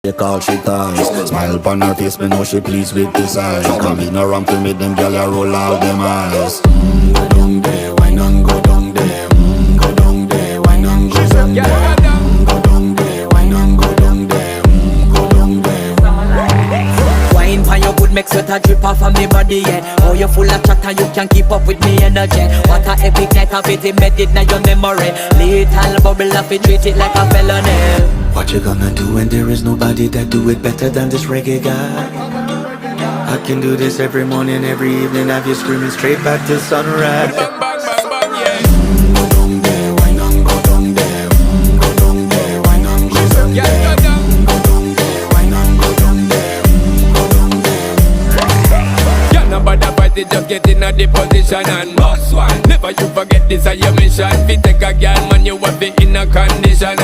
They call she ties. Smile upon her face, me know she pleased with this eyes. Come in around to meet them, girl, you roll out them eyes. Go down there, why not go down there? Go down there, why not go down there? Go down there, why not go down there? Go down there. Wine pan your good, make sweat a drip off of me body, yeah. Oh, you full of chatter, you can't keep up with me energy. What a epic night of it, embedded in your memory. Little bubble of it, treat it like a felony. What you gonna do when there is nobody that do it better than this reggae guy? I can do this every morning, every evening, have you screaming straight back to sunrise. Bang, bang, bang, bang, yeah. Go down there, why not go down there? Go down there, why not go down there? Go down there, why not go down there? Go down there. Yeah, nobody fight it, just get in a the position and boss one. Never you forget this is your mission. If you take a girl, man, you have it in a condition.